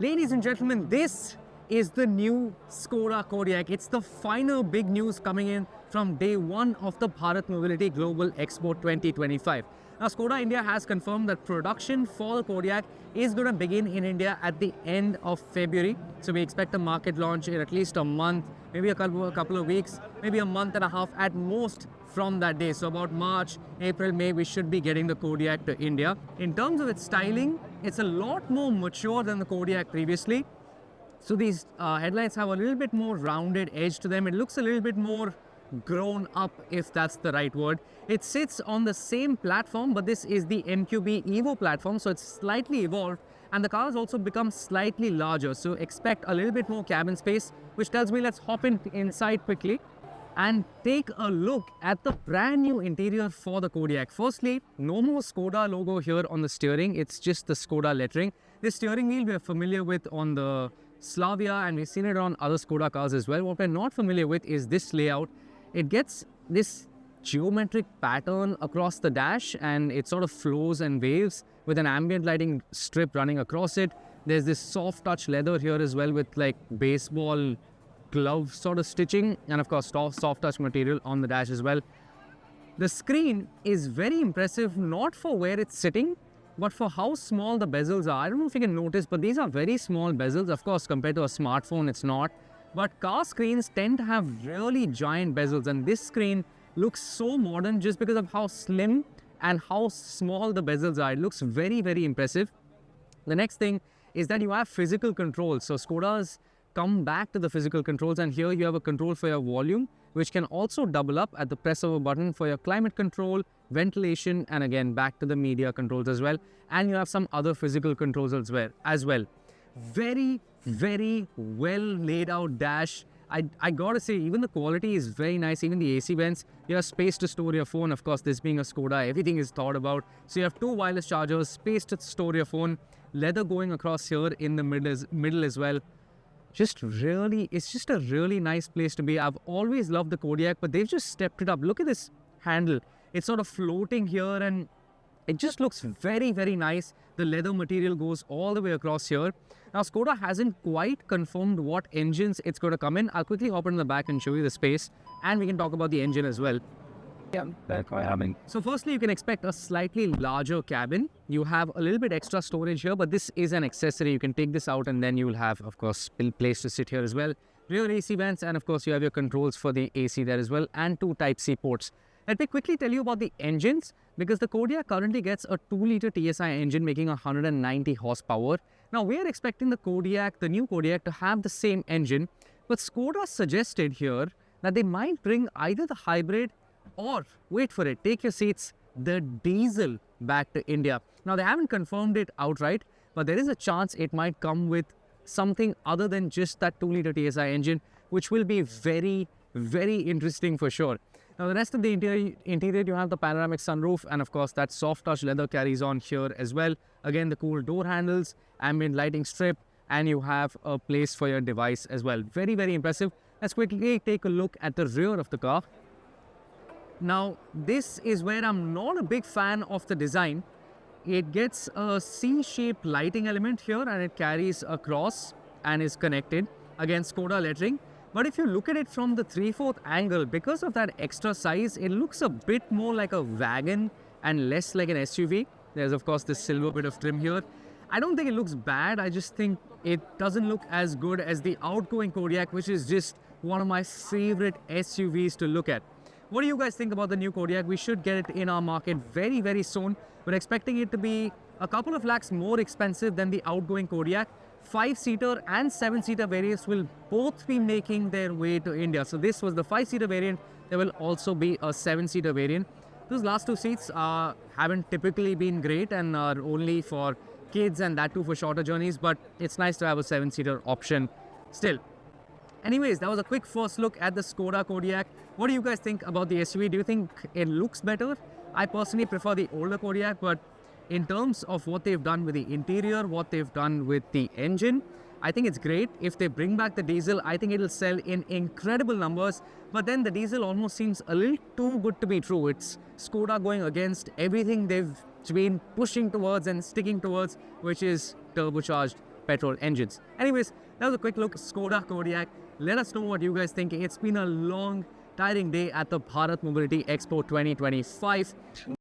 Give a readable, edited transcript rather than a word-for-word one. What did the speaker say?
Ladies and gentlemen, this is the new Skoda Kodiaq. It's the final big news coming in from day one of the Bharat Mobility Global Expo 2025. Now, Skoda India has confirmed that production for the Kodiaq is going to begin in India at the end of February. So we expect a market launch in at least a month, maybe a couple of weeks, maybe a month and a half at most from that day. So about March, April, May, we should be getting the Kodiaq to India. In terms of its styling, it's a lot more mature than the Kodiaq previously. So these headlights have a little bit more rounded edge to them. It looks a little bit more grown up, if that's the right word. It sits on the same platform, but this is the MQB Evo platform, so it's slightly evolved, and the car has also become slightly larger. So expect a little bit more cabin space, which tells me let's hop inside quickly and take a look at the brand new interior for the Kodiaq. Firstly, no more Skoda logo here on the steering. It's just the Skoda lettering. This steering wheel we're familiar with on the Slavia, and we've seen it on other Skoda cars as well. What we're not familiar with is this layout. It gets this geometric pattern across the dash, and it sort of flows and waves with an ambient lighting strip running across it. There's this soft touch leather here as well with like baseball glove sort of stitching, and of course soft touch material on the dash as well. The screen is very impressive, not for where it's sitting, but for how small the bezels are. I don't know if you can notice, but these are very small bezels. Of course, compared to a smartphone, it's not. But car screens tend to have really giant bezels, and this screen looks so modern just because of how slim and how small the bezels are. It looks very, very impressive. The next thing is that you have physical controls. So Skoda's come back to the physical controls, and here you have a control for your volume, which can also double up at the press of a button for your climate control, ventilation, and again back to the media controls as well. And you have some other physical controls as well. Very, very well laid out dash. I gotta say, even the quality is very nice. Even the AC vents, you have space to store your phone. Of course, this being a Skoda, everything is thought about. So you have two wireless chargers, space to store your phone, leather going across here in the middle as well. It's just a really nice place to be. I've always loved the Kodiaq, but they've just stepped it up. Look at this handle. It's sort of floating here, and it just looks very, very nice. The leather material goes all the way across here. Now, Skoda hasn't quite confirmed what engines it's going to come in. I'll quickly hop in the back and show you the space, and we can talk about the engine as well. Yeah, that's quite happening. So firstly, you can expect a slightly larger cabin. You have a little bit extra storage here, but this is an accessory. You can take this out, and then you will have, of course, place to sit here as well. Rear AC vents, and of course, you have your controls for the AC there as well, and two Type-C ports. Let me quickly tell you about the engines, because the Kodiaq currently gets a 2-liter TSI engine making 190 horsepower. Now, we are expecting the Kodiaq, the new Kodiaq, to have the same engine, but Skoda suggested here that they might bring either the hybrid or, wait for it, take your seats, the diesel back to India. Now, they haven't confirmed it outright, but there is a chance it might come with something other than just that 2-liter TSI engine, which will be very, very interesting for sure. Now, the rest of the interior, you have the panoramic sunroof, and of course, that soft touch leather carries on here as well. Again, the cool door handles, ambient lighting strip, and you have a place for your device as well. Very, very impressive. Let's quickly take a look at the rear of the car. Now, this is where I'm not a big fan of the design. It gets a C-shaped lighting element here, and it carries across and is connected. Again, Skoda lettering. But if you look at it from the 3/4 angle, because of that extra size, it looks a bit more like a wagon and less like an SUV. There's, of course, this silver bit of trim here. I don't think it looks bad. I just think it doesn't look as good as the outgoing Kodiaq, which is just one of my favorite SUVs to look at. What do you guys think about the new Kodiaq? We should get it in our market very, very soon. We're expecting it to be a couple of lakhs more expensive than the outgoing Kodiaq. 5-seater and 7-seater variants will both be making their way to India. So this was the 5-seater variant. There will also be a 7-seater variant. Those last two seats haven't typically been great and are only for kids, and that too for shorter journeys, but it's nice to have a 7-seater option still. Anyways, that was a quick first look at the Skoda Kodiaq. What do you guys think about the SUV? Do you think it looks better? I personally prefer the older Kodiaq, but in terms of what they've done with the interior, what they've done with the engine, I think it's great. If they bring back the diesel, I think it'll sell in incredible numbers. But then the diesel almost seems a little too good to be true. It's Skoda going against everything they've been pushing towards and sticking towards, which is turbocharged petrol engines. Anyways, that was a quick look, Skoda Kodiaq. Let us know what you guys think. It's been a long, tiring day at the Bharat Mobility Expo 2025.